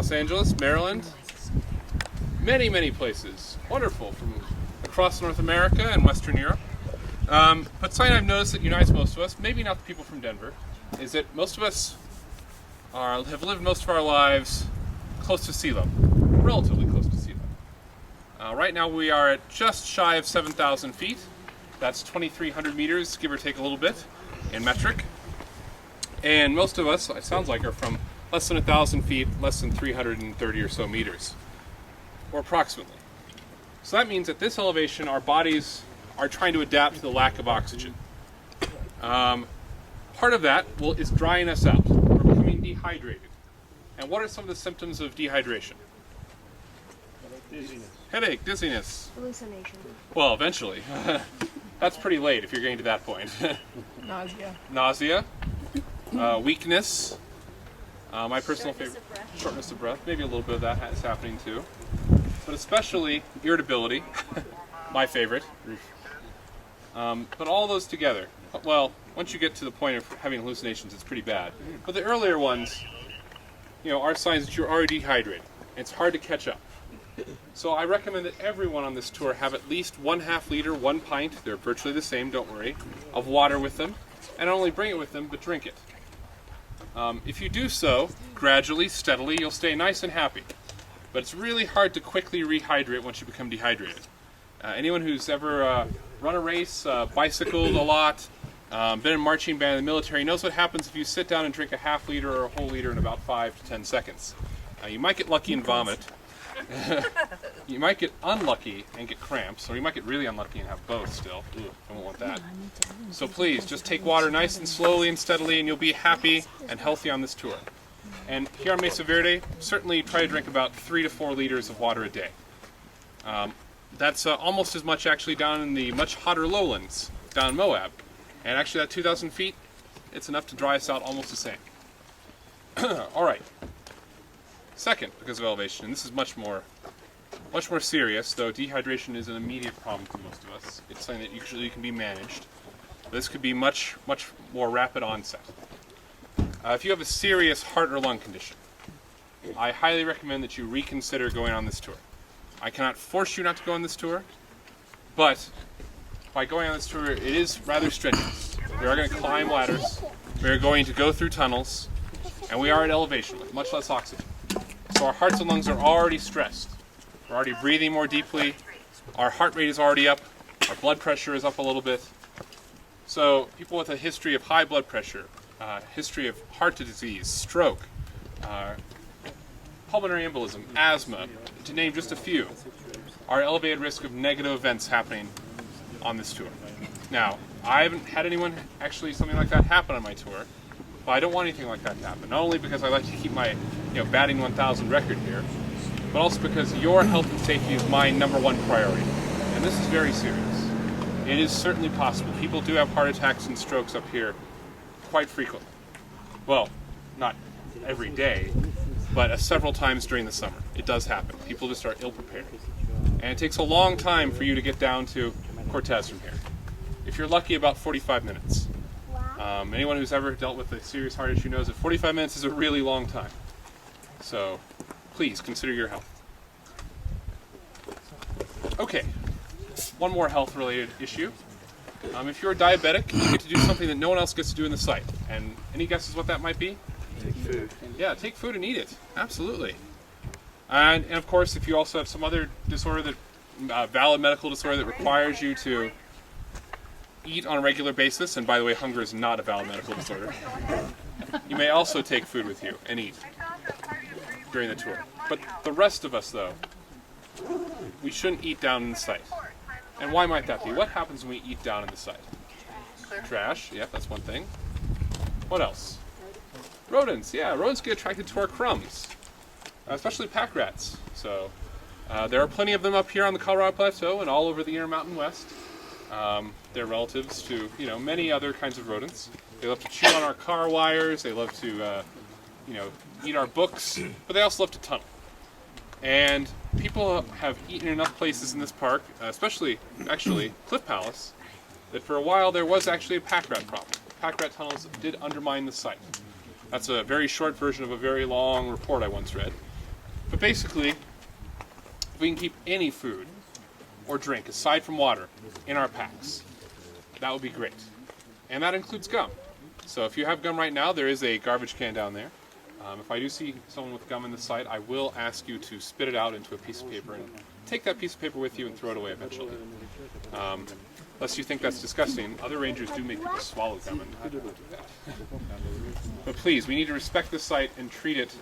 Los Angeles, Maryland, many, many places. Wonderful, from across North America and Western Europe. But something I've noticed that unites most of us, maybe not the people from Denver, is that most of us have lived most of our lives close to sea level, relatively close to sea level. Right now we are at just shy of 7,000 feet. That's 2,300 meters, give or take a little bit, in metric. And most of us, it sounds like, are from less than 1,000 feet, less than 330 or so meters, or approximately. So that means at this elevation, our bodies are trying to adapt to the lack of oxygen. Part of that is drying us out. We're becoming dehydrated. And what are some of the symptoms of dehydration? Dizziness. Headache, dizziness. Hallucination. Well, eventually. That's pretty late if you're getting to that point. Nausea. Nausea. Weakness. My personal favorite. Shortness of breath. Maybe a little bit of that is happening too. But especially irritability. My favorite. But all those together. Well, once you get to the point of having hallucinations, it's pretty bad. But the earlier ones, are signs that you're already dehydrated. It's hard to catch up. So I recommend that everyone on this tour have at least 1/2 liter, 1 pint, they're virtually the same, don't worry, of water with them. And not only bring it with them, but drink it. If you do so, gradually, steadily, you'll stay nice and happy. But it's really hard to quickly rehydrate once you become dehydrated. Anyone who's ever run a race, bicycled a lot, been in marching band in the military knows what happens if you sit down and drink a 1/2 liter or a whole liter in about 5 to 10 seconds. You might get lucky and vomit. You might get unlucky and get cramps, or you might get really unlucky and have both still. Ugh, I won't want that. So please, just take water nice and slowly and steadily, and you'll be happy and healthy on this tour. And here on Mesa Verde, certainly try to drink about 3 to 4 liters of water a day. That's almost as much actually down in the much hotter lowlands, down in Moab. And actually that 2,000 feet, it's enough to dry us out almost the same. All right. Second, because of elevation, and this is much more serious, though dehydration is an immediate problem for most of us. It's something that usually can be managed. This could be much more rapid onset. If you have a serious heart or lung condition, I highly recommend that you reconsider going on this tour. I cannot force you not to go on this tour, but by going on this tour, it is rather strenuous. We are going to climb ladders, we are going to go through tunnels, and we are at elevation with much less oxygen. So our hearts and lungs are already stressed. We're already breathing more deeply. Our heart rate is already up. Our blood pressure is up a little bit. So people with a history of high blood pressure, history of heart disease, stroke, pulmonary embolism, asthma, to name just a few, are at elevated risk of negative events happening on this tour. Now, I haven't had anyone actually something like that happen on my tour. But I don't want anything like that to happen. Not only because I like to keep my batting 1,000 record here, but also because your health and safety is my #1 priority. And this is very serious. It is certainly possible. People do have heart attacks and strokes up here quite frequently. Well, not every day, but several times during the summer. It does happen. People just are ill-prepared. And it takes a long time for you to get down to Cortez from here. If you're lucky, about 45 minutes. Anyone who's ever dealt with a serious heart issue knows that 45 minutes is a really long time. So please consider your health. Okay, one more health-related issue. If you're a diabetic, you get to do something that no one else gets to do in the site. And any guesses what that might be? Take food. Yeah, take food and eat it. Absolutely. And of course, if you also have some other disorder, valid medical disorder that requires you to eat on a regular basis, and by the way, hunger is not a valid medical disorder, you may also take food with you and eat during the tour. But the rest of us, though, we shouldn't eat down in the site. And why might that be? What happens when we eat down in the site? Trash, yeah, that's one thing. What else? Rodents, yeah, rodents get attracted to our crumbs, especially pack rats. So there are plenty of them up here on the Colorado Plateau and all over the Intermountain West. They're relatives to, many other kinds of rodents. They love to chew on our car wires, they love to, eat our books, but they also love to tunnel. And people have eaten enough places in this park, especially, actually, Cliff Palace, that for a while there was actually a pack rat problem. Pack rat tunnels did undermine the site. That's a very short version of a very long report I once read. But basically, if we can keep any food or drink, aside from water, in our packs, that would be great. And that includes gum. So if you have gum right now, there is a garbage can down there. If I do see someone with gum in the site, I will ask you to spit it out into a piece of paper and take that piece of paper with you and throw it away eventually. Unless you think that's disgusting, other rangers do make people swallow gum, and I don't do that. But please, we need to respect this site and treat it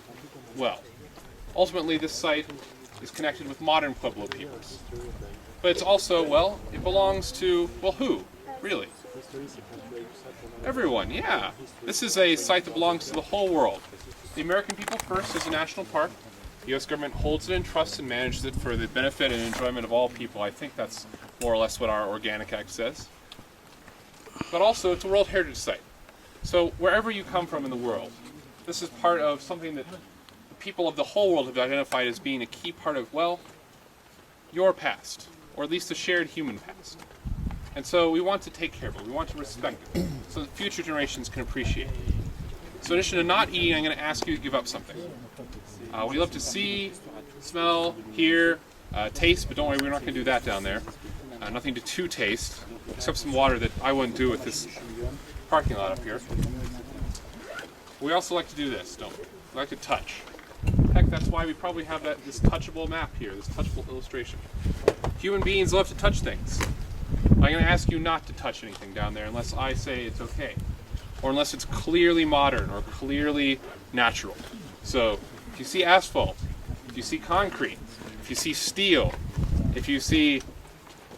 well. Ultimately, this site is connected with modern Pueblo peoples. But it's also, well, it belongs to, well, who? Really? Everyone, yeah. This is a site that belongs to the whole world. The American people first is a national park. The U.S. government holds it in trust and manages it for the benefit and enjoyment of all people. I think that's more or less what our Organic Act says. But also, it's a World Heritage Site. So wherever you come from in the world, this is part of something that the people of the whole world have identified as being a key part of, well, your past, or at least a shared human past. And so we want to take care of it. We want to respect it so that future generations can appreciate it. So in addition to not eating, I'm going to ask you to give up something. We love to see, smell, hear, taste, but don't worry, we're not going to do that down there. Nothing to taste, except some water that I wouldn't do with this parking lot up here. We also like to do this, don't we? We like to touch. Heck, that's why we probably have this touchable map here, this touchable illustration. Human beings love to touch things. I'm going to ask you not to touch anything down there unless I say it's okay. Or unless it's clearly modern or clearly natural. So, if you see asphalt, if you see concrete, if you see steel, if you see,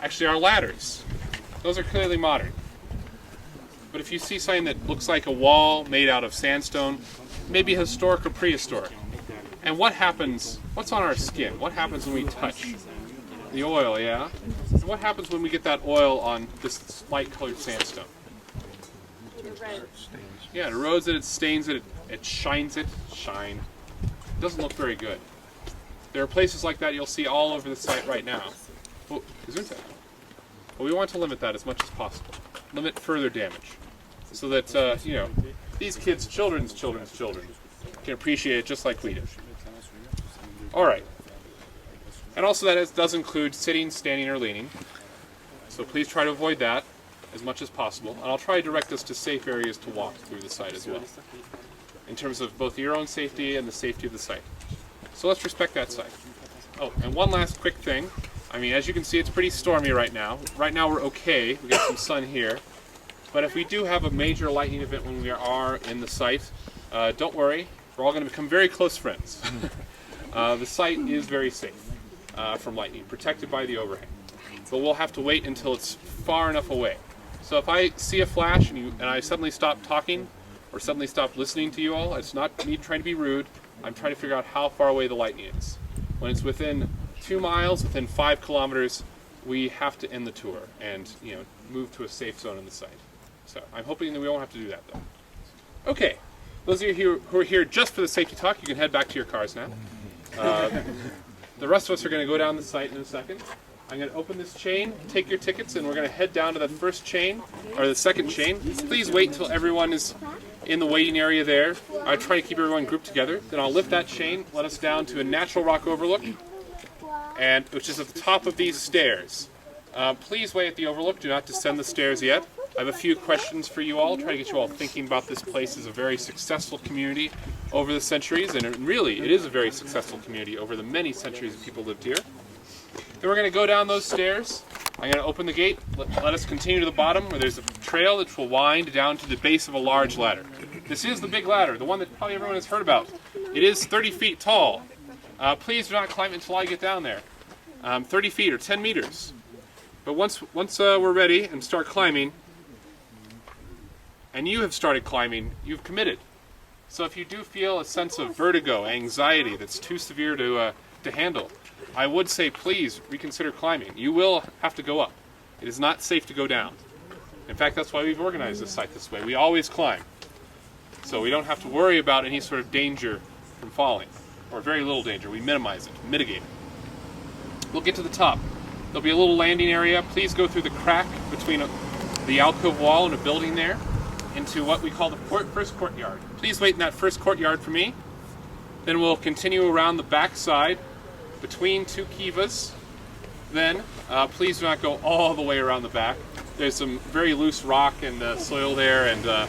actually our ladders, those are clearly modern. But if you see something that looks like a wall made out of sandstone, maybe historic or prehistoric, and what happens, what's on our skin? What happens when we touch the oil, yeah? And what happens when we get that oil on this light-colored sandstone? Yeah, it erodes it, it stains it, it shines it. Shine. It doesn't look very good. There are places like that you'll see all over the site right now. Oh, but we want to limit that as much as possible. Limit further damage. So that, you know, these kids' children's children can appreciate it just like we do. Alright. And also that does include sitting, standing, or leaning. So please try to avoid that as much as possible. And I'll try to direct us to safe areas to walk through the site as well, in terms of both your own safety and the safety of the site. So let's respect that site. Oh, and one last quick thing. I mean, as you can see, it's pretty stormy right now. Right now we're okay. We got some sun here. But if we do have a major lightning event when we are in the site, don't worry. We're all going to become very close friends. The site is very safe from lightning, protected by the overhang. But we'll have to wait until it's far enough away. So if I see a flash and I suddenly stop talking or suddenly stop listening to you all, it's not me trying to be rude. I'm trying to figure out how far away the lightning is. When it's within 2 miles, within 5 kilometers, we have to end the tour and, you know, move to a safe zone in the site. So I'm hoping that we won't have to do that though. Okay, those of you who are here just for the safety talk, you can head back to your cars now. The rest of us are going to go down the site in a second. I'm going to open this chain, take your tickets, and we're going to head down to that first chain, or the second chain. Please wait until everyone is in the waiting area there. I try to keep everyone grouped together. Then I'll lift that chain, let us down to a natural rock overlook, and which is at the top of these stairs. Please wait at the overlook. Do not descend the stairs yet. I have a few questions for you all. Try to get you all thinking about this place as a very successful community over the centuries, and really, it is a very successful community over the many centuries that people lived here. Then we're going to go down those stairs. I'm going to open the gate, let us continue to the bottom where there's a trail that will wind down to the base of a large ladder. This is the big ladder, the one that probably everyone has heard about. It is 30 feet tall. Please do not climb it until I get down there. 30 feet or 10 meters. But once we're ready and start climbing, and you have started climbing, you've committed. So if you do feel a sense of vertigo, anxiety that's too severe to handle, I would say please reconsider climbing. You will have to go up. It is not safe to go down. In fact, that's why we've organized this site this way. We always climb. So we don't have to worry about any sort of danger from falling, or very little danger. We minimize it, mitigate it. We'll get to the top. There'll be a little landing area. Please go through the crack between the alcove wall and a building there into what we call the first courtyard. Please wait in that first courtyard for me. Then we'll continue around the back side between two kivas. Then, please do not go all the way around the back. There's some very loose rock and soil there, and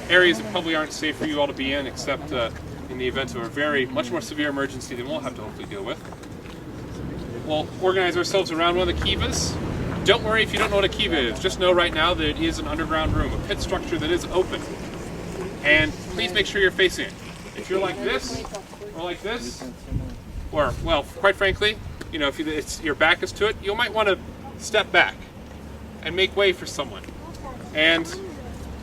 areas that probably aren't safe for you all to be in, except in the event of a much more severe emergency than we'll have to hopefully deal with. We'll organize ourselves around one of the kivas. Don't worry if you don't know what a kiva is. Just know right now that it is an underground room, a pit structure that is open. And please make sure you're facing it. If you're like this, or like this, or, well, quite frankly, you know, if your back is to it, you might want to step back and make way for someone. And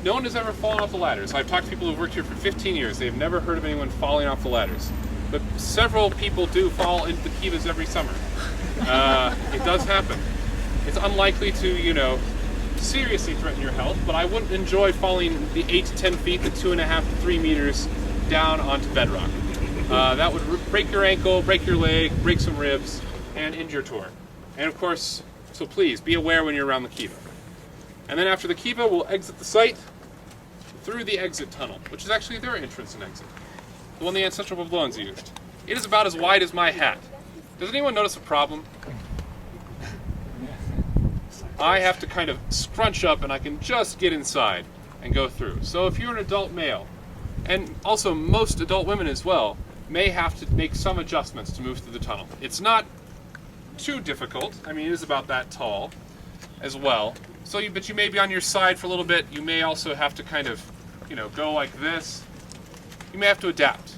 no one has ever fallen off the ladders. I've talked to people who've worked here for 15 years. They've never heard of anyone falling off the ladders. But several people do fall into the kivas every summer. It does happen. It's unlikely to, you know, seriously threaten your health, but I wouldn't enjoy falling the 8 to 10 feet, the 2.5 to 3 meters down onto bedrock. That would break your ankle, break your leg, break some ribs, and end your tour. And of course, so please be aware when you're around the kiva. And then after the kiva, we'll exit the site through the exit tunnel, which is actually their entrance and exit, the one the ancestral Babylons used. It is about as wide as my hat. Does anyone notice a problem? I have to kind of scrunch up and I can just get inside and go through. So if you're an adult male, and also most adult women as well, may have to make some adjustments to move through the tunnel. It's not too difficult. I mean, it is about that tall as well. So but you may be on your side for a little bit. You may also have to kind of, you know, go like this. You may have to adapt.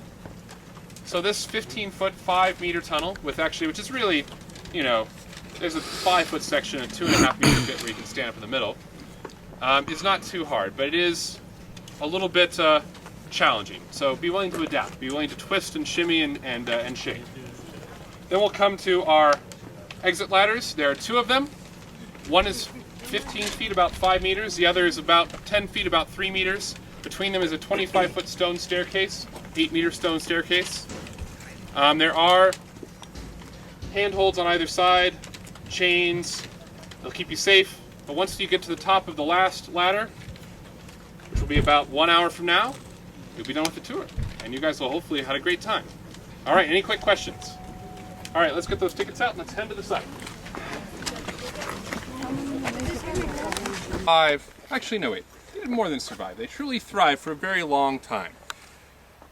So this 15-foot, 5-meter tunnel, which is really, you know, there's a 5-foot section and 2.5-meter bit where you can stand up in the middle. It's not too hard, but it is a little bit challenging. So be willing to adapt. Be willing to twist and shimmy and shake. Then we'll come to our exit ladders. There are 2 of them. One is 15 feet, about 5 meters. The other is about 10 feet, about 3 meters. Between them is a 25-foot stone staircase, 8-meter stone staircase. There are handholds on either side, chains. They'll keep you safe. But once you get to the top of the last ladder, which will be about 1 hour from now, you'll be done with the tour. And you guys will hopefully have had a great time. All right, any quick questions? All right, let's get those tickets out and let's head to the site. Actually, no, wait. They did more than survive. They truly thrived for a very long time.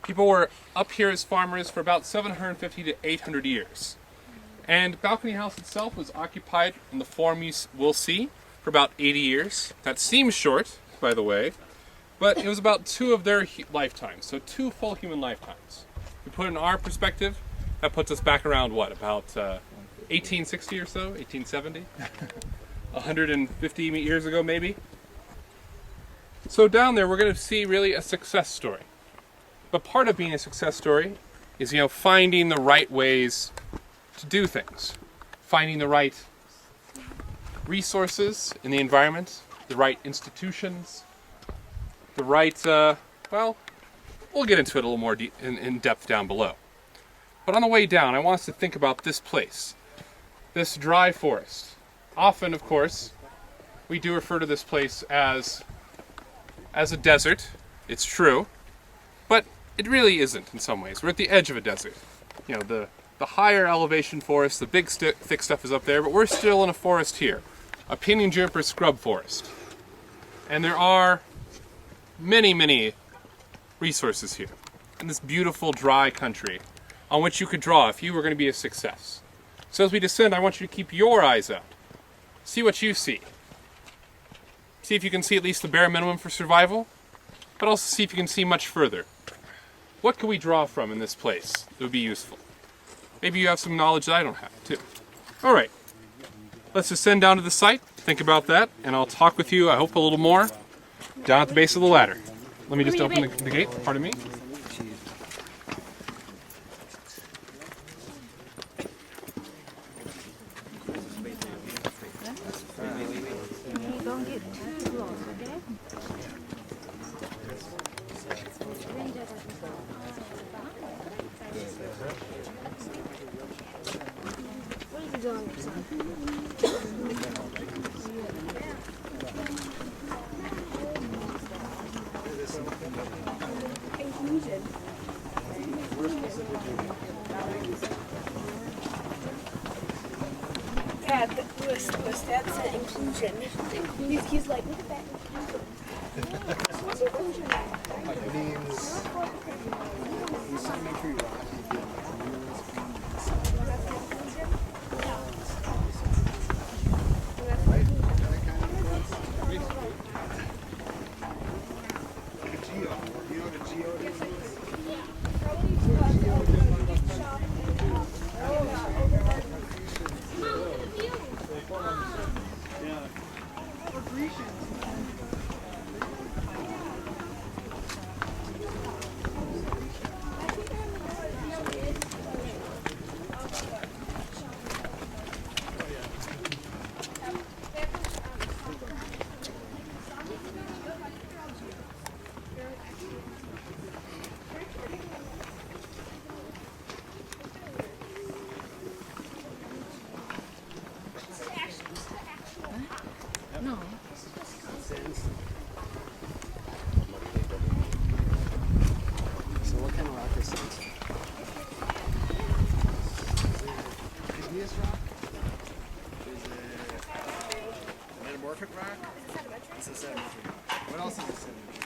People were up here as farmers for about 750 to 800 years. And Balcony House itself was occupied in the form you will see for about 80 years. That seems short, by the way, but it was about 2 of their lifetimes, so 2 full human lifetimes. We put it in our perspective, that puts us back around, what, about 1860 or so, 1870? 150 years ago, maybe? So down there, we're going to see really a success story. But part of being a success story is, you know, finding the right ways to do things. Finding the right resources in the environment, the right institutions, the right, well, we'll get into it a little more in depth down below. But on the way down, I want us to think about this place, this dry forest. Often, of course, we do refer to this place as a desert. It's true, but it really isn't in some ways. We're at the edge of a desert. You know, the higher elevation forest, the big thick stuff is up there, but we're still in a forest here, a pinyon juniper scrub forest. And there are many, many resources here in this beautiful dry country on which you could draw if you were going to be a success. So as we descend, I want you to keep your eyes out. See what you see. See if you can see at least the bare minimum for survival, but also see if you can see much further. What can we draw from in this place that would be useful? Maybe you have some knowledge that I don't have, too. All right, let's descend down to the site, think about that, and I'll talk with you, I hope, a little more down at the base of the ladder. Let me just open the gate, pardon me. Don't get too close, okay? What are you doing, son? Confusion. Dad, the stats said inclusion. He's like, look at that inclusion. What's inclusion? It means sedimentary rock. Right? That kind of geo. You know what a geo is? No. So what kind of rock is this? Igneous rock? Is it metamorphic rock? It's a sedimentary rock. What else is a sedimentary?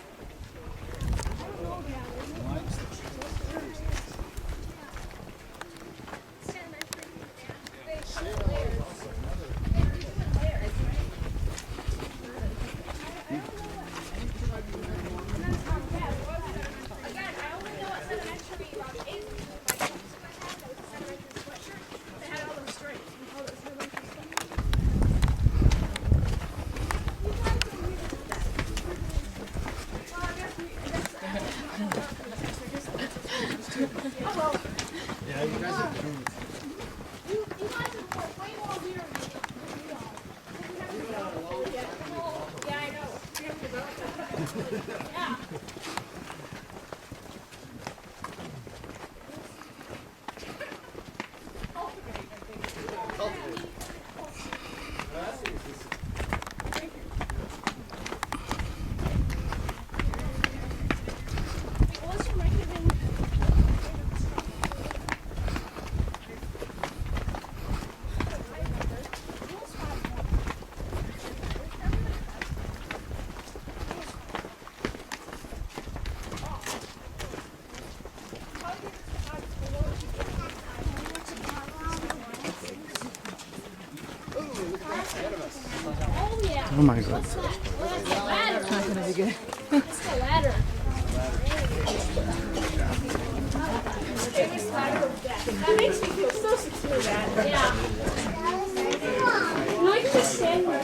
Yeah, you guys are good. Oh my god. It's not gonna be good. It's the ladder. That makes me feel so secure, Dad. Yeah. You know, I can just stand there.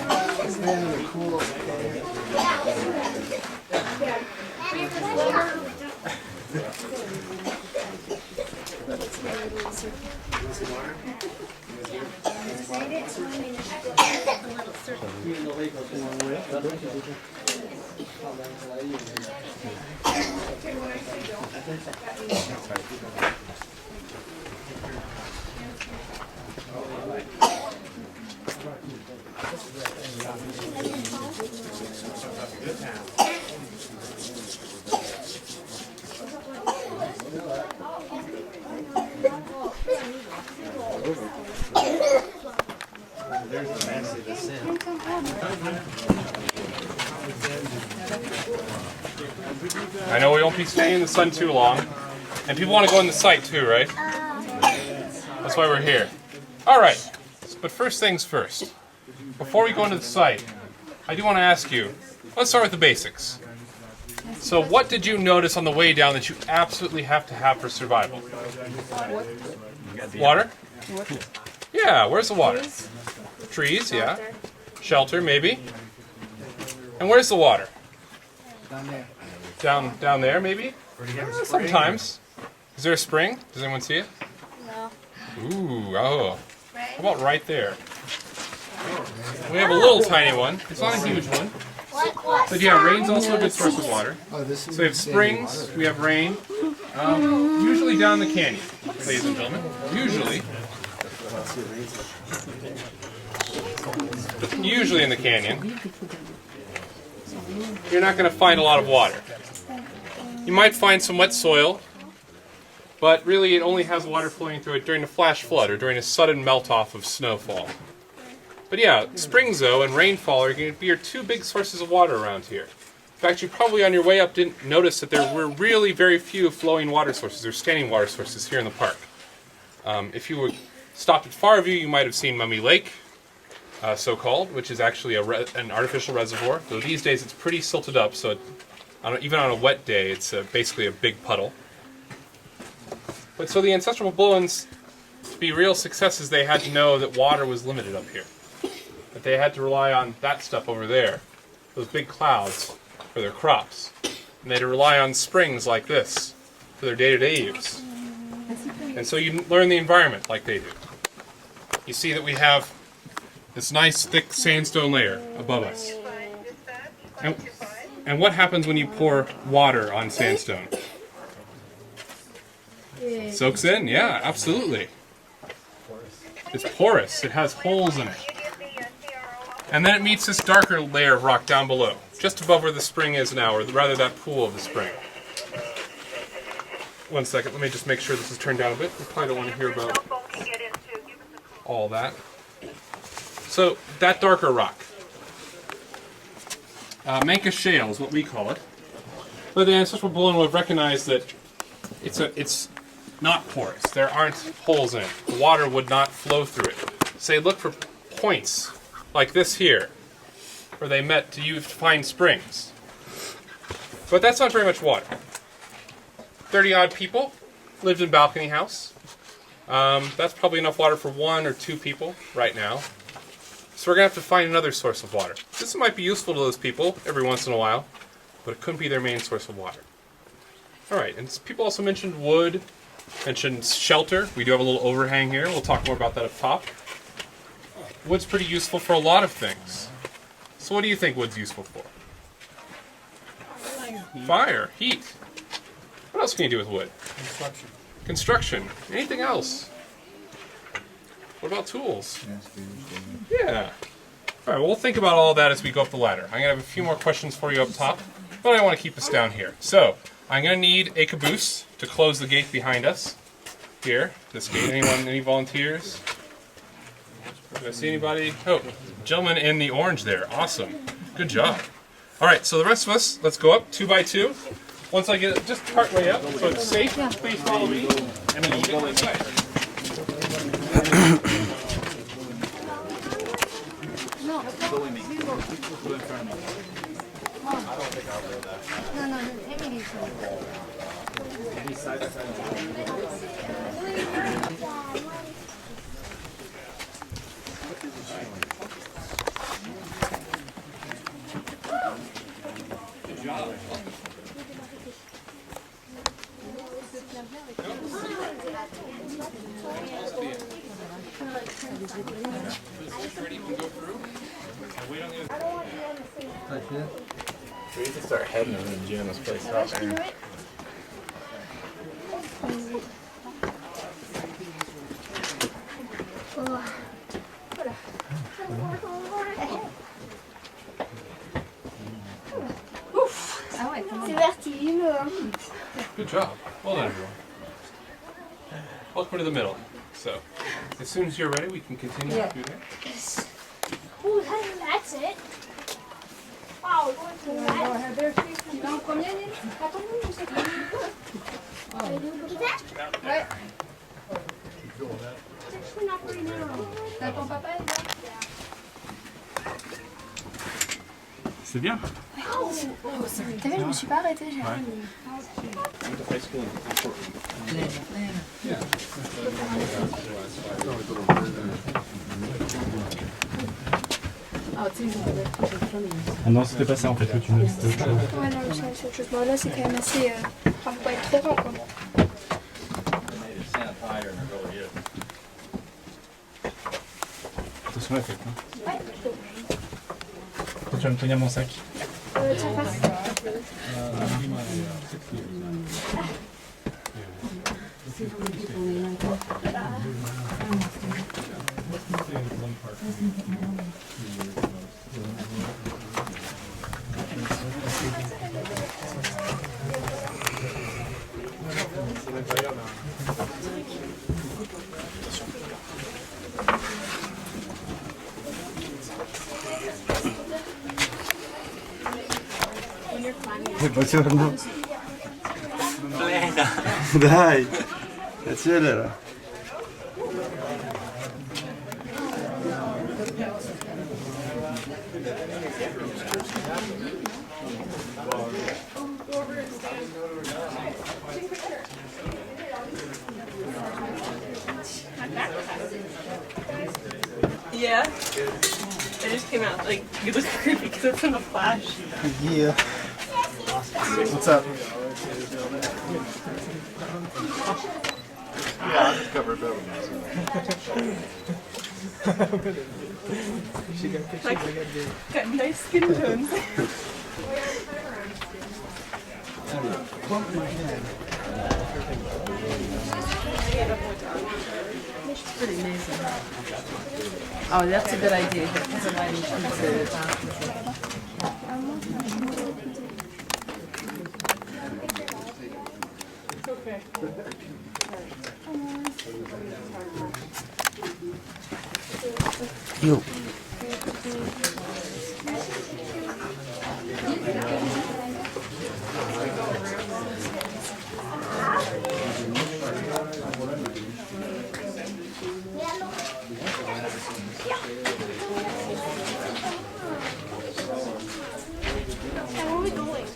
I know we won't be staying in the sun too long, and people want to go on the site too, right? That's why we're here. All right, but first things first. Before we go into the site, I do want to ask you, let's start with the basics. So what did you notice on the way down that you absolutely have to have for survival? Water? Yeah, where's the water? Trees, yeah. Shelter, maybe. And where's the water? Down there. Down there, maybe? Sometimes. Is there a spring? Does anyone see it? No. Ooh, oh. How about right there? We have a little tiny one. It's not a huge one. But yeah, rain's also a good source of water. Oh, this is So we have springs, we have rain. Usually down the canyon, ladies and gentlemen. Usually. Usually in the canyon. You're not going to find a lot of water. You might find some wet soil, but really it only has water flowing through it during a flash flood or during a sudden melt-off of snowfall. But yeah, springs though and rainfall are going to be your two big sources of water around here. In fact, you probably on your way up didn't notice that there were really very few flowing water sources or standing water sources here in the park. If you were stopped at Farview, you might have seen Mummy Lake, so-called, which is actually an artificial reservoir. Though these days it's pretty silted up, so even on a wet day, it's basically a big puddle. But so the ancestral Papuans, to be real successes, they had to know that water was limited up here. That they had to rely on that stuff over there, those big clouds, for their crops. And they had to rely on springs like this for their day-to-day use. And so you learn the environment like they do. You see that we have this nice thick sandstone layer above us. And what happens when you pour water on sandstone? It soaks in? Yeah, absolutely. It's porous. It has holes in it. And then it meets this darker layer of rock down below, just above where the spring is now, or rather that pool of the spring. One second, let me just make sure this is turned down a bit. You probably don't want to hear about all that. So, that darker rock. Manka shale is what we call it. But the ancestral Papuan would have recognized that it's not porous. There aren't holes in it. The water would not flow through it. So they look for points, like this here, where they met to find springs. But that's not very much water. 30-odd people lived in balcony house. That's probably enough water for 1 or 2 people right now. So we're going to have to find another source of water. This might be useful to those people every once in a while, but it couldn't be their main source of water. Alright, and people also mentioned wood, mentioned shelter. We do have a little overhang here. We'll talk more about that up top. Wood's pretty useful for a lot of things. So what do you think wood's useful for? Fire, heat. What else can you do with wood? Construction. Anything else? What about tools? Yeah. All right, well, we'll think about all that as we go up the ladder. I'm going to have a few more questions for you up top, but I want to keep us down here. So, I'm going to need a caboose to close the gate behind us. Here, this gate. Any volunteers? Do I see anybody? Oh, gentleman in the orange there. Awesome. Good job. All right, so the rest of us, let's go up 2 by 2. Once I get it just part way up, so it's safe, please follow me, and then we'll get inside. Good job. We need to start heading in and jamming this place up, man. C'est vertigineux, hein. Good job. Well done, everyone. Welcome to the middle. So, as soon as you're ready, we can continue through there. Ooh, that's it. Wow, going to that. Tu vas en premier, Nelly? Attends-nous, je sais pas. Ouais. T'as ton papa, il est là? C'est bien. T'as vu, je me suis pas arrêtée, j'ai rien dit. Ah non, c'était pas ça en fait que tu me disais. Ouais, non, c'est autre chose. Bon, là, c'est quand même assez. Enfin, faut pas être trop grand, quoi. Attention à la tête. Hein. Ouais. Toi, tu vas me tenir mon sac. Tiens, passe. Buongiorno. Dai, accelera. Yeah. I just came out like you look creepy because it's in a flash. Yeah. What's up? Yeah, I'll just cover it over now. Got nice skin tones. Bump my head. It's pretty amazing. Oh, that's a good idea. Because of lighting Yo. Where are we going?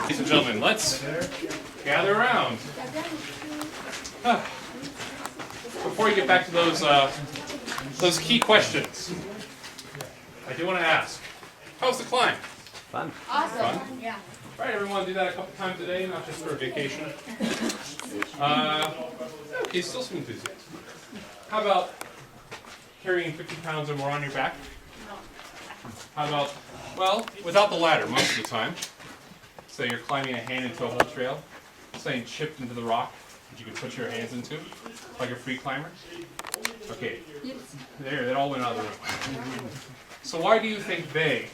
Ladies and gentlemen, let's gather around. Before we get back to those key questions, I do want to ask, how's the climb? Fun. Fun? Yeah. Right, everyone do that a couple times a day, not just for a vacation. Okay, still some enthusiasm. How about carrying 50 pounds or more on your back? How about, well, without the ladder most of the time. So you're climbing a hand into a hole trail, saying chipped into the rock that you can put your hands into, like a free climber. Okay, there, that all went out of the room. So why do you think they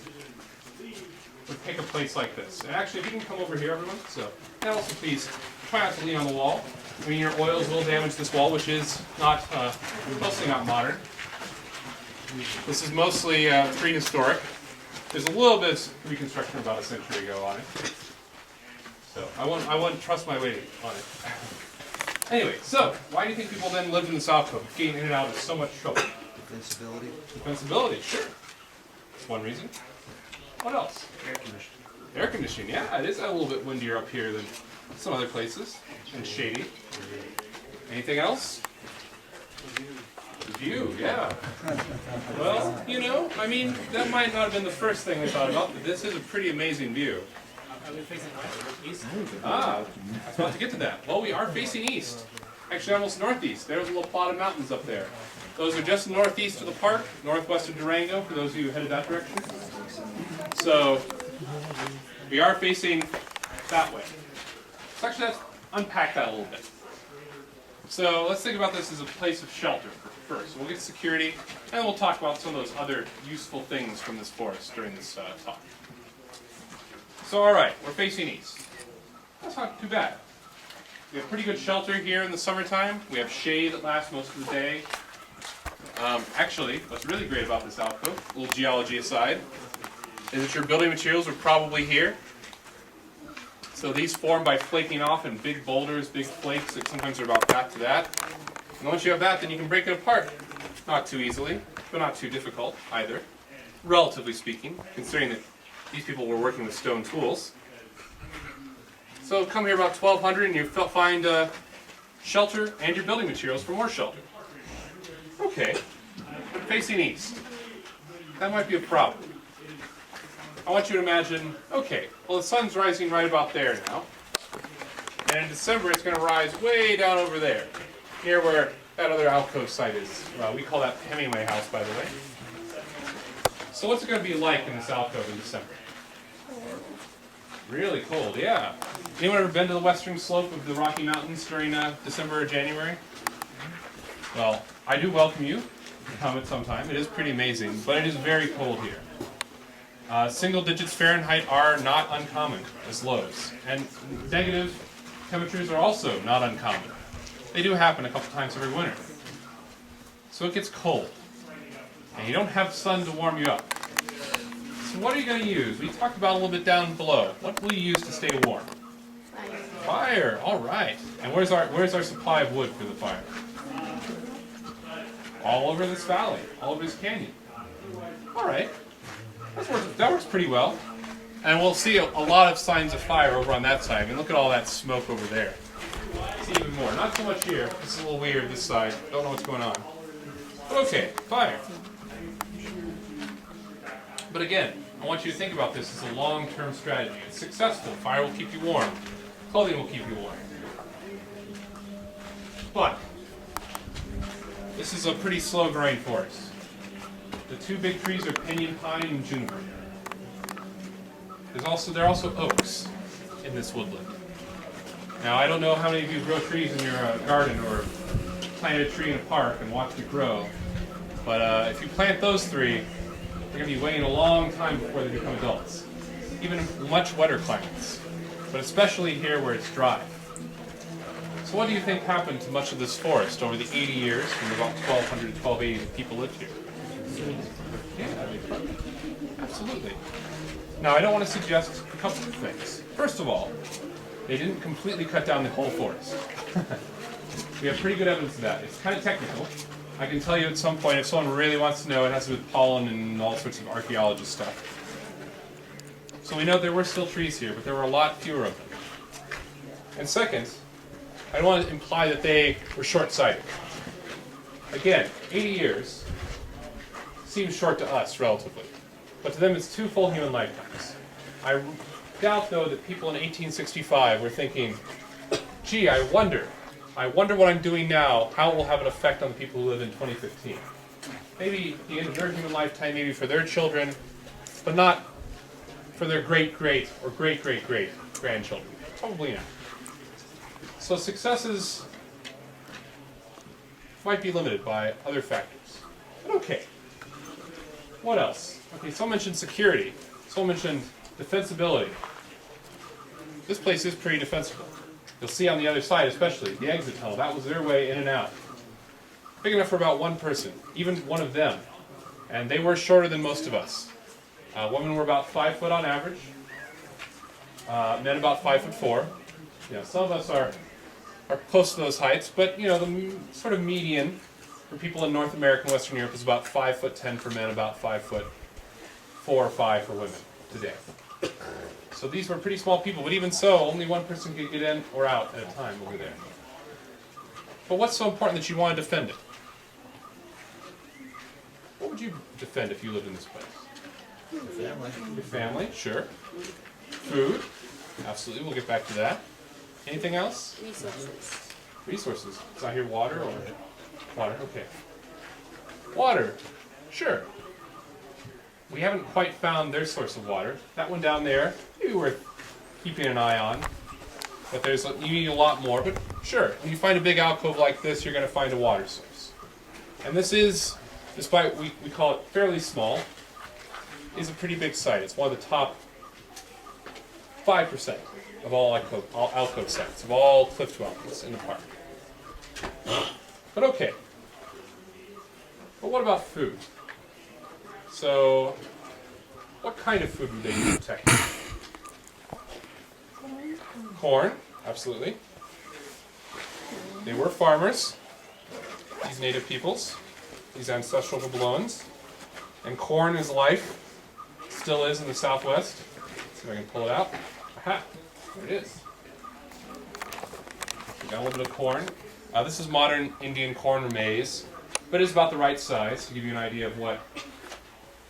would pick a place like this? And actually, if you can come over here, everyone. So, and also please try not to lean on the wall. I mean, your oils will damage this wall, which is not mostly not modern. This is mostly prehistoric. There's a little bit of reconstruction about a century ago on it. So I won't trust my weight on it. Anyway, so why do you think people then lived in the South Coast? Getting in and out is so much trouble. Defensibility. Defensibility, sure. That's one reason. What else? Air conditioning. Air conditioning, yeah, it is a little bit windier up here than some other places, and shady. Anything else? The view, yeah. Well, you know, I mean, that might not have been the first thing we thought about, but this is a pretty amazing view. Ah, I was about to get to that. Well, we are facing east. Actually, almost northeast. There's a little plot of mountains up there. Those are just northeast of the park, northwest of Durango, for those of you who headed that direction. So, we are facing that way. So actually, let's unpack that a little bit. So, let's think about this as a place of shelter first. We'll get to security, and we'll talk about some of those other useful things from this forest during this talk. So, alright, we're facing east. That's not too bad. We have pretty good shelter here in the summertime. We have shade that lasts most of the day. Actually, what's really great about this outpost, a little geology aside, is that your building materials are probably here. So these form by flaking off in big boulders, big flakes that sometimes are about that to that. And once you have that, then you can break it apart. Not too easily, but not too difficult either, relatively speaking, considering that these people were working with stone tools. So come here about 1200 and you find shelter and your building materials for more shelter. Okay, but facing east. That might be a problem. I want you to imagine, okay, well the sun's rising right about there now. And in December it's going to rise way down over there, near where that other alcove site is. We call that Hemingway House, by the way. So what's it going to be like in this alcove in December? Really cold, yeah. Anyone ever been to the western slope of the Rocky Mountains during December or January? Well, I do welcome you to come at some time. It is pretty amazing, but it is very cold here. Single digits Fahrenheit are not uncommon as lows, and negative temperatures are also not uncommon. They do happen a couple times every winter. So it gets cold. And you don't have sun to warm you up. So what are you going to use? We talked about a little bit down below. What will you use to stay warm? Fire. All right. And where's our supply of wood for the fire? All over this valley, all over this canyon. All right. That works pretty well. And we'll see a lot of signs of fire over on that side. I mean, look at all that smoke over there. See even more. Not so much here. This is a little weird, this side. Don't know what's going on. But okay, fire. But again, I want you to think about this as a long-term strategy. It's successful. Fire will keep you warm. Clothing will keep you warm. But this is a pretty slow-growing forest. The two big trees are pinyon pine and juniper. There are also oaks in this woodland. Now, I don't know how many of you grow trees in your garden or plant a tree in a park and watch it grow, but if you plant those three, they're going to be waiting a long time before they become adults, even in much wetter climates, but especially here where it's dry. So what do you think happened to much of this forest over the 80 years from about 1200 to 1280 that people lived here? Yeah, absolutely. Now, I don't want to suggest a couple of things. First of all, they didn't completely cut down the whole forest. We have pretty good evidence of that. It's kind of technical. I can tell you at some point, if someone really wants to know, it has to do with pollen and all sorts of archaeologist stuff. So we know there were still trees here, but there were a lot fewer of them. And second, I don't want to imply that they were short-sighted. Again, 80 years seems short to us, relatively. But to them, it's 2 full human lifetimes. I doubt, though, that people in 1865 were thinking, gee, I wonder what I'm doing now, how it will have an effect on the people who live in 2015. Maybe the end of their human lifetime, maybe for their children, but not for their great-great or great-great-great grandchildren. Probably not. So successes might be limited by other factors. But okay. What else? Okay, someone mentioned security. Someone mentioned defensibility. This place is pretty defensible. You'll see on the other side, especially, the exit tunnel. That was their way in and out. Big enough for about one person, even one of them. And they were shorter than most of us. Women were about 5 foot on average. Men about 5'4". You know, some of us are close to those heights, but you know, the sort of median for people in North America and Western Europe is about 5'10" for men, about 5'4" or 5 for women today. So these were pretty small people, but even so, only one person could get in or out at a time over there. But what's so important that you want to defend it? What would you defend if you lived in this place? Your family. Your family, sure. Food, absolutely, we'll get back to that. Anything else? Resources. Resources. Is out here water or? Water, okay. Water, sure. We haven't quite found their source of water. That one down there, maybe worth keeping an eye on. But you need a lot more, but sure. When you find a big alcove like this, you're going to find a water source. And this is, despite we call it fairly small, is a pretty big site. It's one of the top 5% of all alcove sites, of all cliff dwellings in the park. But okay. But what about food? So, what kind of food would they be protecting? Corn, absolutely. They were farmers, these native peoples, these ancestral Babylonians. And corn is life, still is in the Southwest. Let's see if I can pull it out. Aha, there it is. We got a little bit of corn. This is modern Indian corn or maize, but it's about the right size to give you an idea of what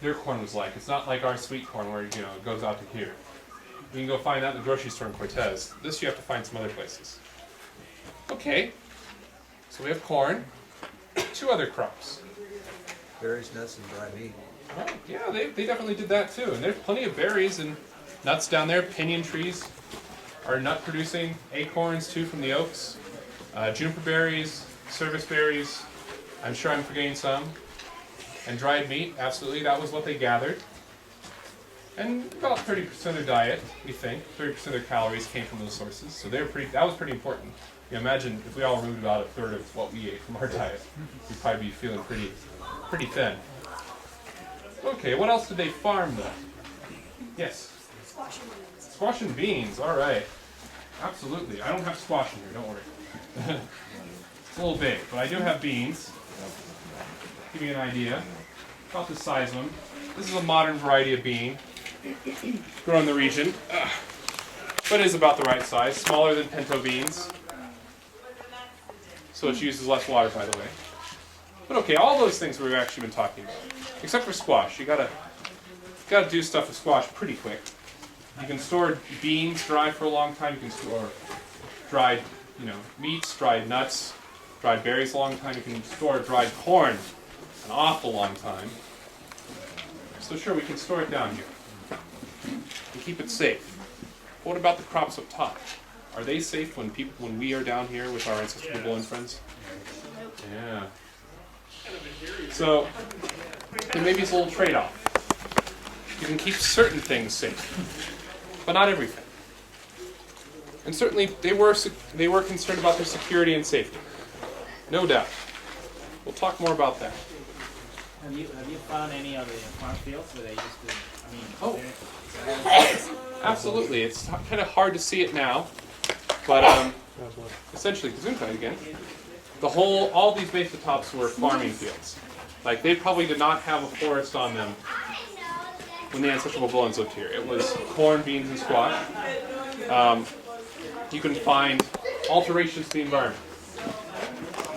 their corn was like. It's not like our sweet corn where it goes out to here. You can go find that in the grocery store in Cortez. This you have to find some other places. Okay, so we have corn. 2 other crops. Berries, nuts, and dry meat. Oh, yeah, they definitely did that too. And there's plenty of berries and nuts down there. Pinyon trees are nut producing. Acorns too from the oaks. Juniper berries, service berries. I'm sure I'm forgetting some. And dried meat, absolutely, that was what they gathered. And about 30% of their diet, we think, 30% of their calories came from those sources. So they were that was pretty important. You imagine if we all removed about a third of what we ate from our diet, we'd probably be feeling pretty thin. Okay, what else did they farm though? Yes? Squash and beans. Squash and beans, all right. Absolutely. I don't have squash in here, don't worry. It's a little big, but I do have beans. Give you an idea. About the size of them. This is a modern variety of bean. Grown in the region. But it is about the right size. Smaller than pinto beans. So it uses less water, by the way. But okay, all those things we've actually been talking about. Except for squash. You gotta do stuff with squash pretty quick. You can store beans dry for a long time. You can store dried, meats, dried nuts, dried berries a long time. You can store dried corn an awful long time. So sure, we can store it down here and keep it safe. But what about the crops up top? Are they safe when we are down here with our ancestral bull and friends? Yeah. So there maybe is a little trade-off. You can keep certain things safe, but not everything. And certainly they were concerned about their security and safety. No doubt. We'll talk more about that. Have you found any of the farm fields where they used to? Absolutely. It's kind of hard to see it now, but essentially, Gesundheit again. All these Mesa tops were farming fields. Like they probably did not have a forest on them when the ancestral Babylonians lived here. It was corn, beans, and squash. You can find alterations to the environment.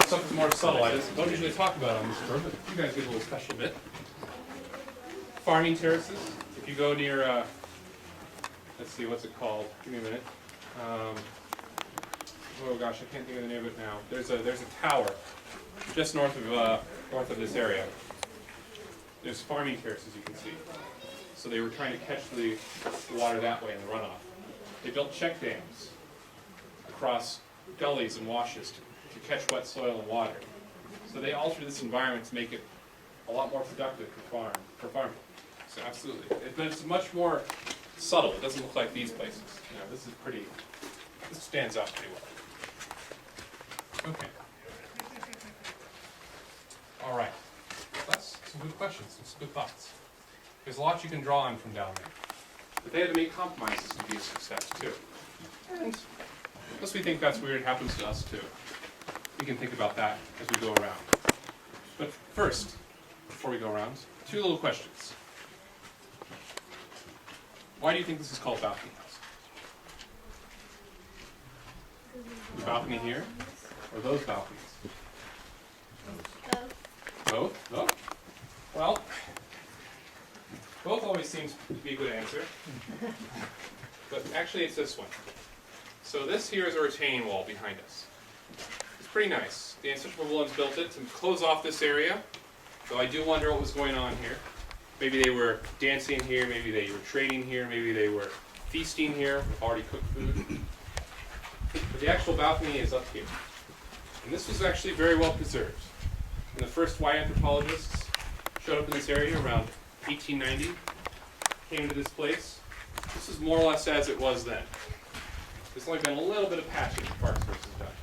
Something more subtle. I just don't usually talk about it on this tour, but you guys get a little special bit. Farming terraces. If you go near, let's see, what's it called? Give me a minute. Oh gosh, I can't think of the name of it now. There's a tower just north of this area. There's farming terraces you can see. So they were trying to catch the water that way in the runoff. They built check dams across gullies and washes to catch wet soil and water. So they altered this environment to make it a lot more productive for farming. So absolutely. But it's much more subtle. It doesn't look like these places. This stands out pretty well. Okay. All right. That's some good questions, some good thoughts. There's a lot you can draw on from down there. But they had to make compromises to be a success too. And unless we think that's weird, it happens to us too. We can think about that as we go around. But first, before we go around, two little questions. Why do you think this is called balcony house? The balcony here, or those balconies? Both? Both? Well, both always seems to be a good answer. But actually it's this one. So this here is a retaining wall behind us. It's pretty nice. The ancestral Babylonians built it to close off this area. So I do wonder what was going on here. Maybe they were dancing here, maybe they were trading here, maybe they were feasting here with already cooked food. But the actual balcony is up here. And this was actually very well preserved. When the first white anthropologists showed up in this area around 1890, came to this place, this is more or less as it was then. There's only been a little bit of patching as Park Service has done.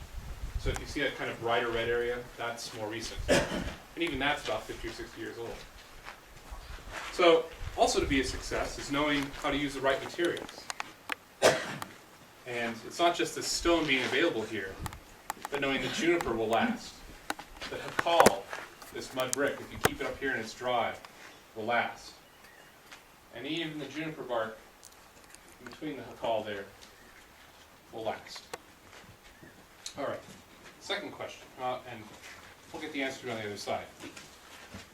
So if you see that kind of brighter red area, that's more recent. And even that's about 50 or 60 years old. So also to be a success is knowing how to use the right materials. And it's not just the stone being available here, but knowing the juniper will last. The hakal, this mud brick, if you keep it up here and it's dry, will last. And even the juniper bark in between the hakal there will last. All right, second question, and we'll get the answer on the other side.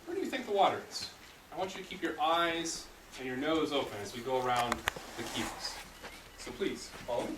Where do you think the water is? I want you to keep your eyes and your nose open as we go around the keys. So please, follow me.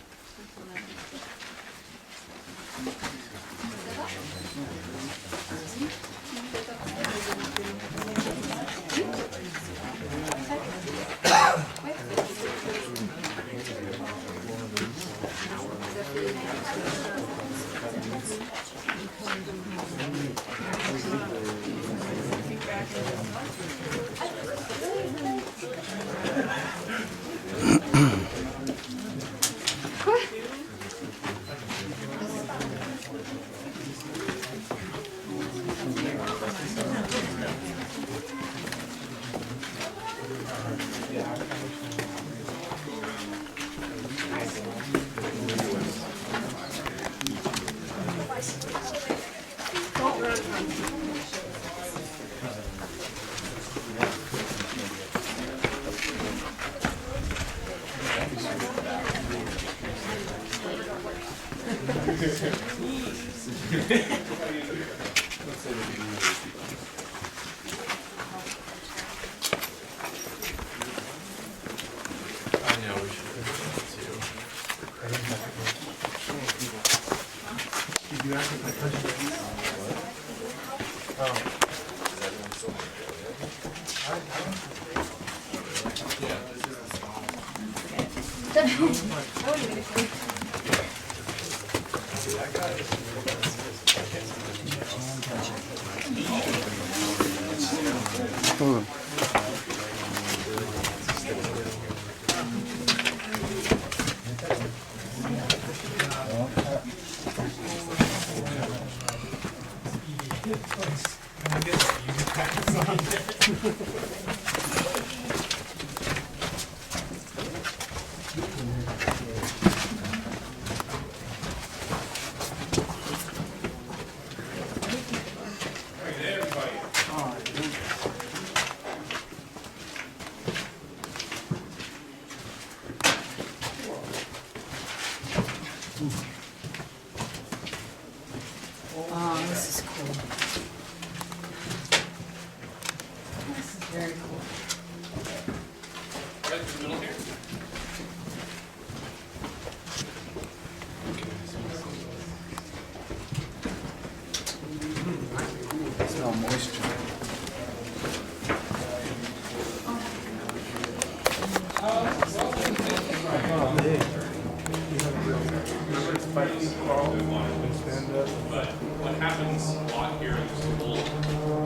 Oh, this is cool. This is very cool. Right in the middle here. Smell moisture. But what happens a lot here is little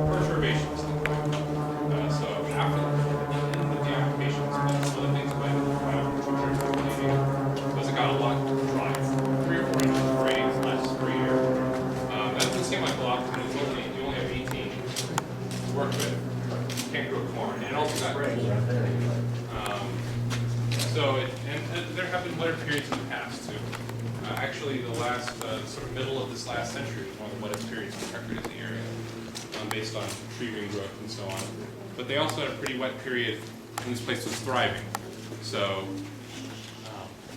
perturbations. So after the applications, one of the things about was it got a lot drier. 3 or 4 inches of rain last per year. That doesn't seem like a lot because you only have 18 to work with. You can't grow corn. And it also got cold. And there have been wetter periods in the past too. Actually, the last sort of middle of this last century was one of the wettest periods on record in the area, based on tree ring growth and so on. But they also had a pretty wet period when this place was thriving. So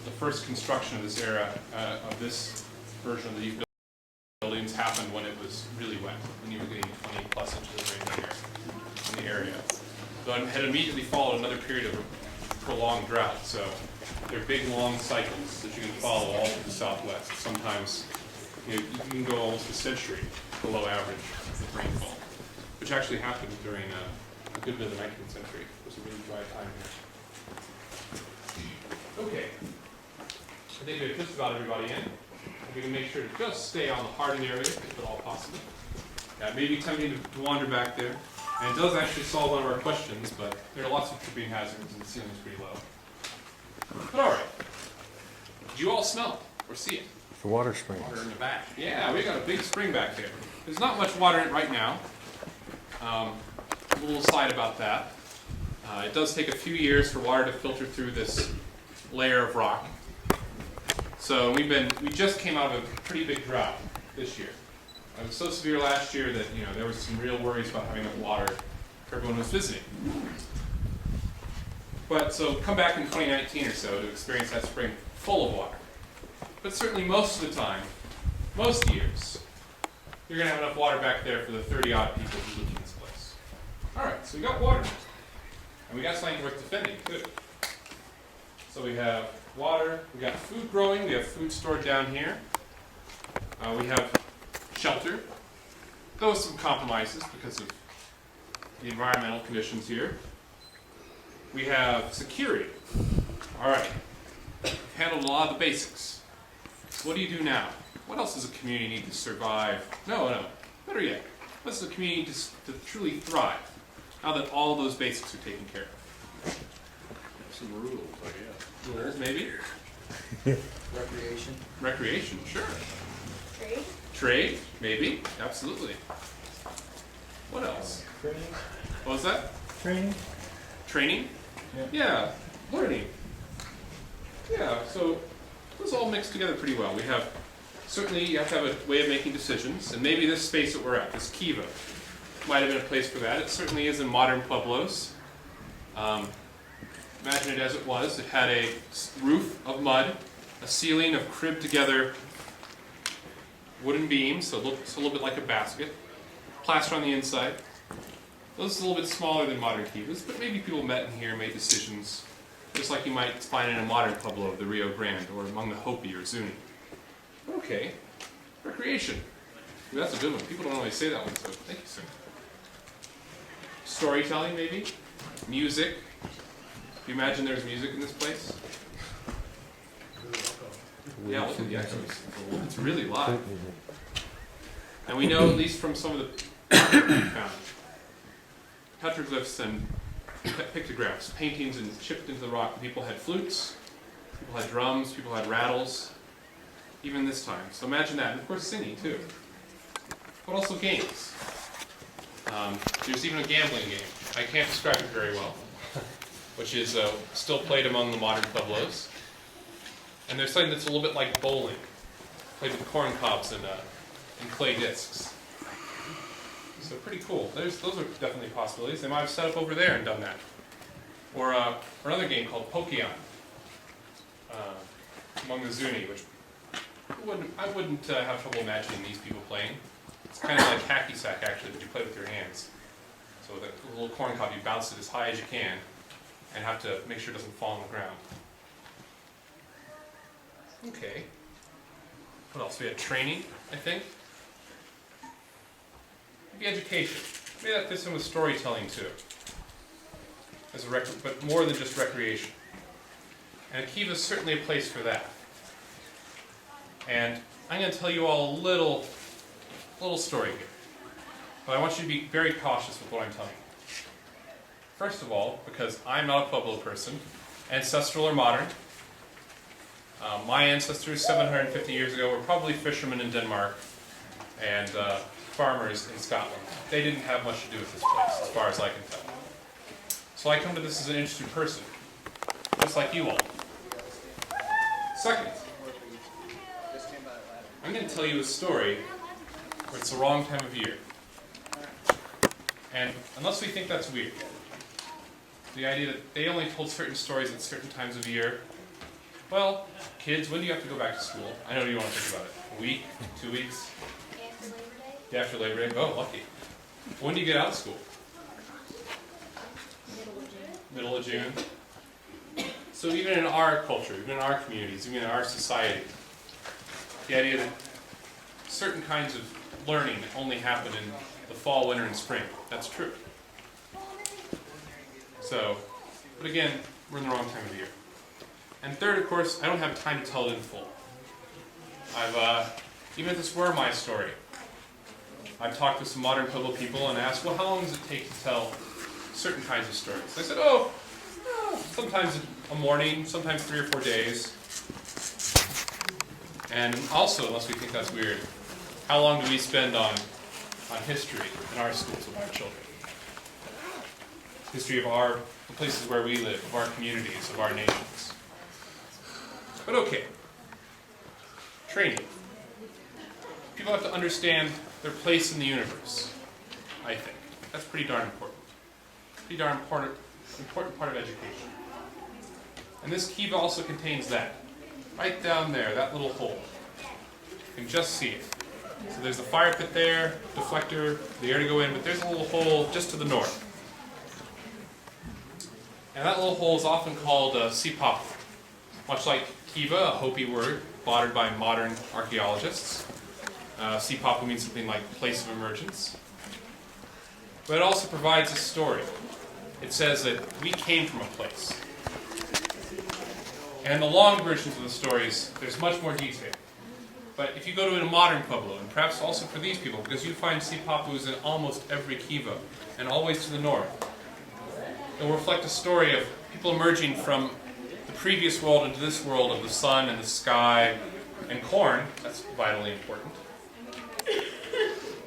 the first construction of this era, of this version of the buildings happened when it was really wet, when you were getting 20 plus inches of rain in the area. So it had immediately followed another period of prolonged drought. So they're big, long cycles that you can follow all through the Southwest. Sometimes you can go almost a century below average rainfall, which actually happened during a good bit of the 19th century. It was a really dry time here. Okay, I think we have just about everybody in. We can make sure to just stay on the hardened area if at all possible. Yeah, it may be tempting to wander back there. And it does actually solve one of our questions, but there are lots of tripping hazards and the ceiling's pretty low. But all right. Did you all smell it or see it? The water spring. Water in the back. Yeah, we got a big spring back there. There's not much water in it right now. A little aside about that. It does take a few years for water to filter through this layer of rock. So we just came out of a pretty big drought this year. It was so severe last year that there was some real worries about having enough water for everyone who was visiting. But so come back in 2019 or so to experience that spring full of water. But certainly most of the time, most years, you're going to have enough water back there for the 30-odd people who live in this place. All right, so we got water. And we got something worth defending, too. So we have water, we got food growing, we have food stored down here. We have shelter, though with some compromises because of the environmental conditions here. We have security. All right, we've handled a lot of the basics. So what do you do now? What else does a community need to survive? No, better yet, what does the community need to truly thrive now that all those basics are taken care of? Some rules, I guess. Rules, maybe? recreation? Recreation, sure. Trade? Trade, maybe, absolutely. What else? Training. What was that? Training. Training? Yeah. Yeah, learning. Yeah, so those all mix together pretty well. We have, certainly you have to have a way of making decisions, and maybe this space that we're at, this kiva, might have been a place for that. It certainly is in modern pueblos. Imagine it as it was. It had a roof of mud, a ceiling of cribbed together wooden beams, so it looks a little bit like a basket, plaster on the inside. This is a little bit smaller than modern kivas, but maybe people met in here and made decisions, just like you might find in a modern pueblo of the Rio Grande or among the Hopi or Zuni. Okay, recreation. Ooh, that's a good one. People don't always say that one, so thank you, sir. Storytelling, maybe? Music. Do you imagine there's music in this place? Yeah, look at the echoes. It's really loud. And we know, at least from some of the we found, petroglyphs and pictographs, paintings and chipped into the rock. People had flutes, people had drums, people had rattles, even this time. So imagine that. And of course singing too. But also games. There's even a gambling game. I can't describe it very well, which is still played among the modern pueblos. And there's something that's a little bit like bowling, played with corn cobs and clay discs. So pretty cool. Those are definitely possibilities. They might have set up over there and done that. Or another game called Pokeon among the Zuni, which I wouldn't have trouble imagining these people playing. It's kind of like hacky sack, actually, but you play with your hands. So with a little corn cob, you bounce it as high as you can and have to make sure it doesn't fall on the ground. Okay. What else? We had training, I think. Maybe education. Maybe that fits in with storytelling too. As a but more than just recreation. And Kiva is certainly a place for that. And I'm going to tell you all a little story here. But I want you to be very cautious with what I'm telling you. First of all, because I'm not a Pueblo person, ancestral or modern. My ancestors 750 years ago were probably fishermen in Denmark and farmers in Scotland. They didn't have much to do with this place, as far as I can tell. So I come to this as an interested person, just like you all. Second, I'm going to tell you a story where it's the wrong time of year. And unless we think that's weird, the idea that they only told certain stories at certain times of year, well, kids, when do you have to go back to school? I know you want to think about it. A week? 2 weeks? After Labor Day? Yeah, after Labor Day? Oh, lucky. When do you get out of school? Middle of June. So even in our culture, even in our communities, even in our society, the idea that certain kinds of learning only happen in the fall, winter, and spring, that's true. So, but again, we're in the wrong time of year. And third, of course, I don't have time to tell it in full. Even if this were my story, I've talked with some modern Pueblo people and asked, well, how long does it take to tell certain kinds of stories? They said, sometimes a morning, sometimes 3 or 4 days. And also, unless we think that's weird, how long do we spend on history in our schools with our children? History of the places where we live, of our communities, of our nations. But okay, training. People have to understand their place in the universe, I think. That's pretty darn important. Pretty darn important part of education. And this kiva also contains that. Right down there, that little hole. You can just see it. So there's the fire pit there, deflector, the air to go in, but there's a little hole just to the north. And that little hole is often called sipap, much like kiva, a Hopi word, plotted by modern archaeologists. Sipapu means something like place of emergence. But it also provides a story. It says that we came from a place. And the long versions of the stories, there's much more detail. But if you go to a modern Pueblo, and perhaps also for these people, because you find Sipapus in almost every kiva, and always to the north, it will reflect a story of people emerging from the previous world into this world of the sun and the sky, And corn, that's vitally important.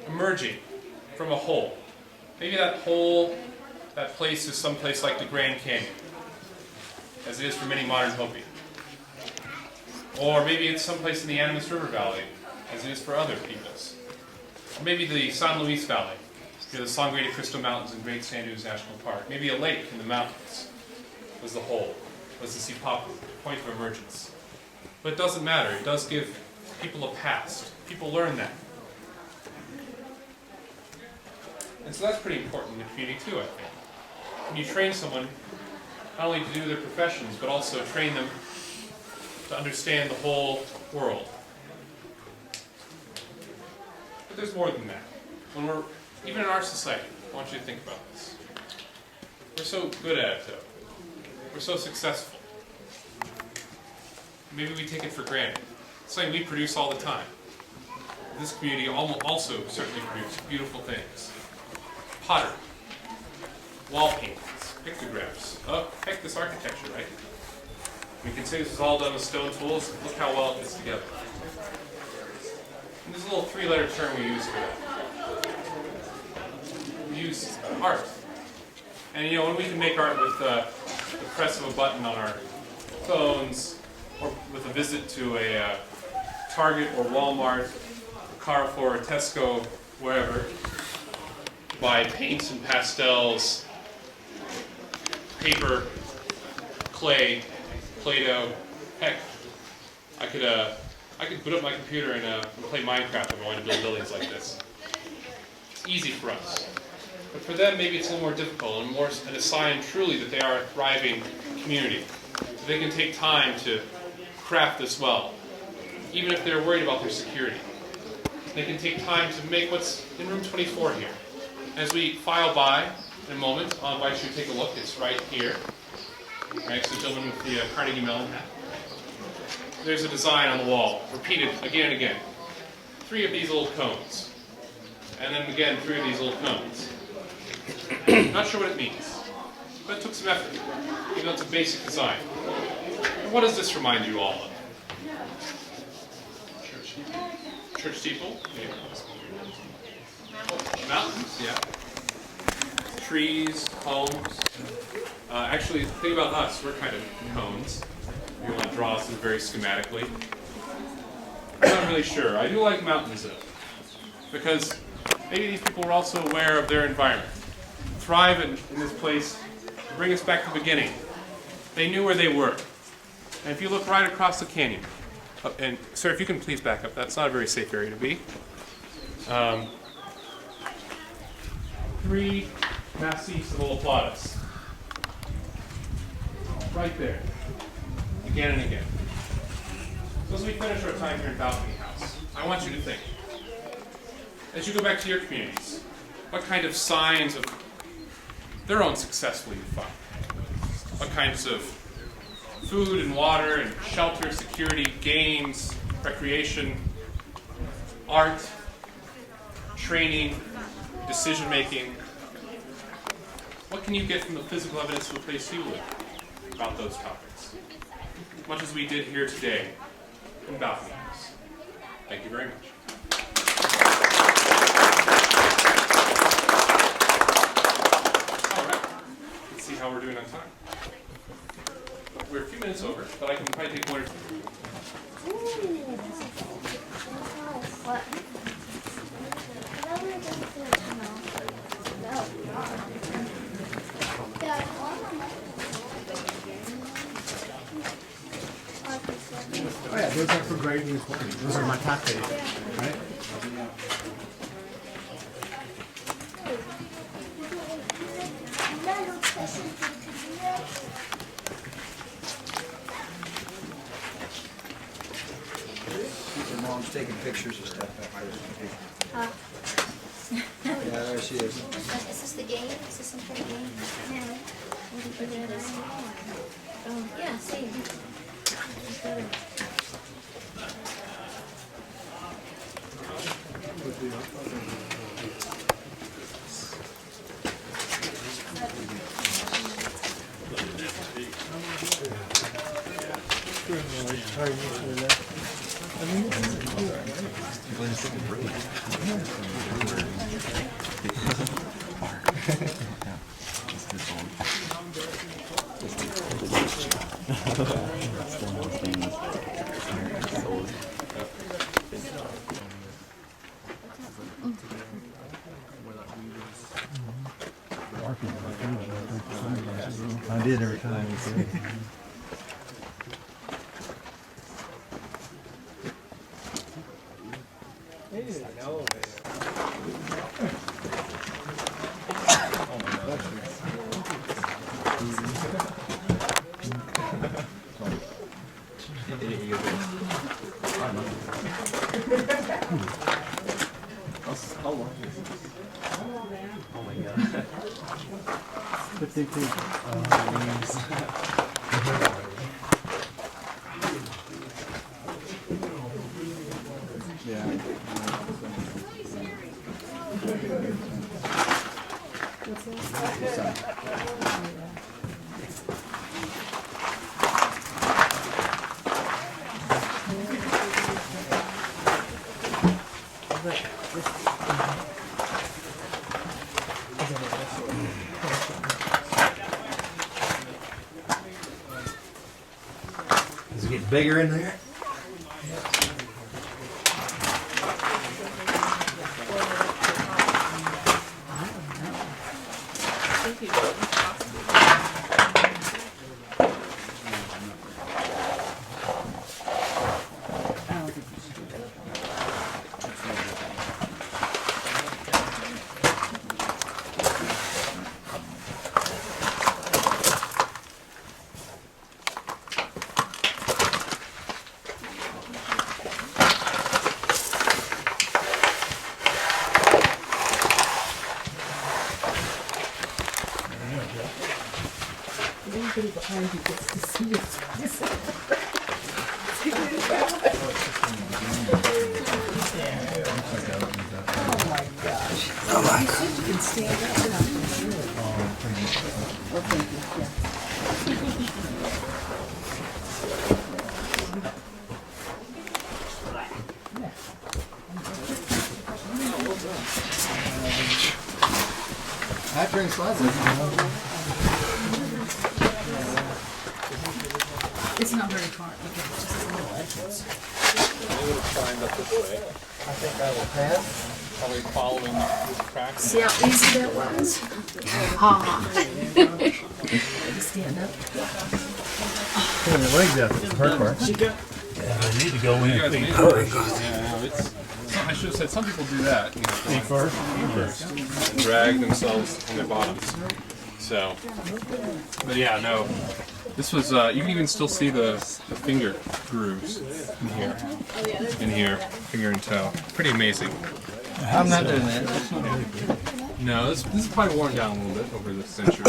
Emerging from a hole. Maybe that hole, that place is someplace like the Grand Canyon, as it is for many modern Hopi. Or maybe it's someplace in the Animas River Valley, as it is for other peoples. Or maybe the San Luis Valley, near the Sangre de Cristo Mountains and Great Sand Dunes National Park. Maybe a lake in the mountains was the hole, was the Sipapu, point of emergence. But it doesn't matter. It does give people a past. People learn that. And so that's pretty important in the community too, I think. When you train someone, not only to do their professions, but also train them to understand the whole world. But there's more than that. When we're, even in our society, I want you to think about this. We're so good at it, though. We're so successful. Maybe we take it for granted. It's something we produce all the time. This community also certainly produces beautiful things. Pottery, wall paintings, pictographs. Oh, heck, this architecture, right? We can say this is all done with stone tools. Look how well it fits together. And there's a little three-letter term we use for that. We use art. And you know, when we can make art with the press of a button on our phones, or with a visit to a Target or Walmart, Carrefour or Tesco, wherever, buy paints and pastels, paper, clay, Play-Doh. Heck, I could boot up my computer and play Minecraft if I wanted to build buildings like this. It's easy for us. But for them, maybe it's a little more difficult and a sign truly that they are a thriving community. So they can take time to craft this well, even if they're worried about their security. They can take time to make what's in room 24 here. As we file by in a moment, I'll invite you to take a look. It's right here, right next to the gentleman with the Carnegie Mellon hat. There's a design on the wall, repeated again and again. 3 of these little cones. And then again, 3 of these little cones. Not sure what it means, but it took some effort, even though it's a basic design. And what does this remind you all of? Church steeple? Yeah. Mountains, yeah. Trees, homes. Actually, the thing about us, we're kind of cones. If you want to draw us very schematically. I'm not really sure. I do like mountains, though, because maybe these people were also aware of their environment. Thrive in this place, bring us back to the beginning. They knew where they were. And if you look right across the canyon, and sir, if you can please back up, that's not a very safe area to be. 3 massifs of Olaplatas. Right there. Again and again. So as we finish our time here in Balcony House, I want you to think. As you go back to your communities, what kind of signs of their own success will you find? What kinds of food and water and shelter, security, games, recreation, art, training, decision-making. What can you get from the physical evidence of the place you live about those topics? Much as we did here today in Balcony House. Thank you very much. All right. Let's see how we're doing on time. We're a few minutes over, but I can probably take 1 or 2. What? Oh yeah, those are for grading as well. Those are matate, right? Your mom's taking pictures of stuff. Yeah, there she is. Is this the game? Is this some kind of game? Yeah. What do you think it is? Oh, yeah, same. I did every time. Is it getting bigger in there? Everybody behind you gets to see you. Oh my gosh. Oh my gosh. You can stand up now. Well, thank you. Yeah. I bring slides. It's not very far. Okay, it's just a little entrance. I would have climbed up this way. I think I will pass. Probably following this track. See how easy that was? Ha. Stand up. Pulling your legs out. That's the hard part. I need to go in. You guys need to- Yeah, no, it's. I should have said some people do that. You know, Feet first. and drag themselves on their bottoms. So, but yeah, no. This was. You can even still see the finger grooves in here, finger and toe. Pretty amazing. I'm not doing that. No, this is probably worn down a little bit over the century.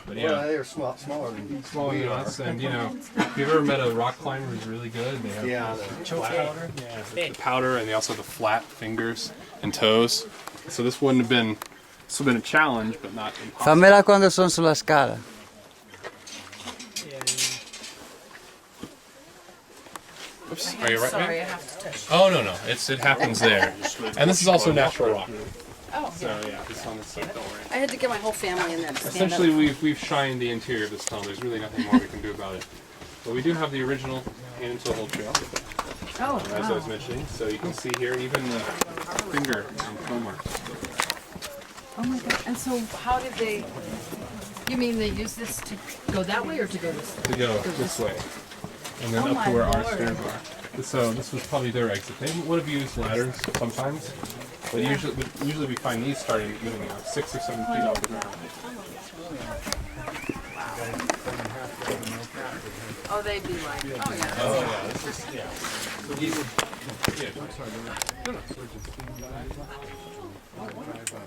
But Yeah, yeah, they're smaller than smaller than us, and you know, if you've ever met a rock climber who's really good, they have yeah. the powder, and they also have the flat fingers and toes. So this wouldn't have been. This would have been a challenge, but not impossible. Fammela quando sono sulla scala. Oops, are you right? Sorry, I ma'am? have to touch. Oh no, it happens there, and this is also natural rock. Oh, So yeah, this on this side, don't worry. I had to get my whole family in there to stand Essentially, up. we've shined the interior of this tunnel. There's really nothing more we can do about it. But we do have the original hand into the hole trail, Oh, as I wow. was mentioning. So you can see here even the finger and toe marks. Oh my god. And so how did they, you mean they use this to go that way or to go this way? To go this way, and then Oh up my to where our Lord. stairs are. So this was probably their exit. They would have used ladders sometimes, but usually we find these starting 6 or 7 feet off the ground. Oh, they'd be like, oh yeah. Oh yeah, this is yeah. So these would no.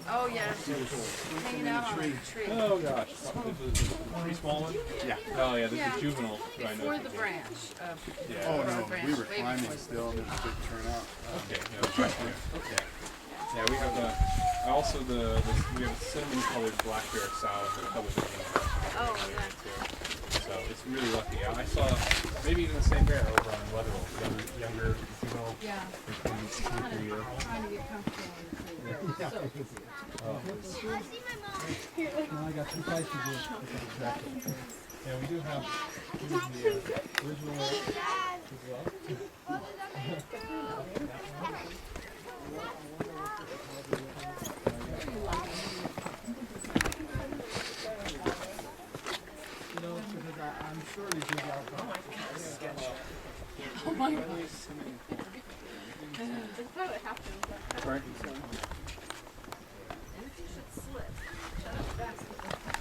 Oh yeah. Hanging out on a tree. Oh gosh, this is a pretty small one. Yeah. Oh yeah, this Yeah. is juvenile. I know. Before the branch. Yeah. Oh the no, branch we were way climbing before. still, and there's a big turnout. Okay. Yeah, it's right there. Okay. Yeah, we have also we have a cinnamon colored black bear sow that covers the whole. Oh yeah. So it's really lucky. I saw maybe even the same bear over on Weatherall, younger juvenile. Yeah. Trying to get comfortable. I got two prices here. Yeah, we do have the original as well. You know, because I'm sure these are Oh my God.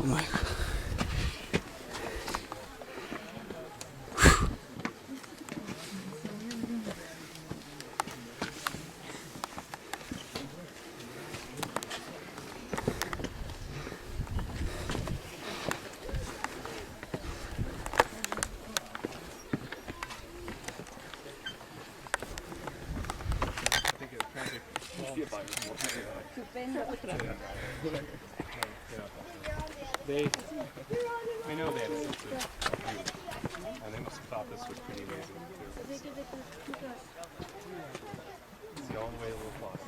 Oh my God. I know they had a sense of humor, and they must have thought this was pretty amazing too. See all the way to the little box.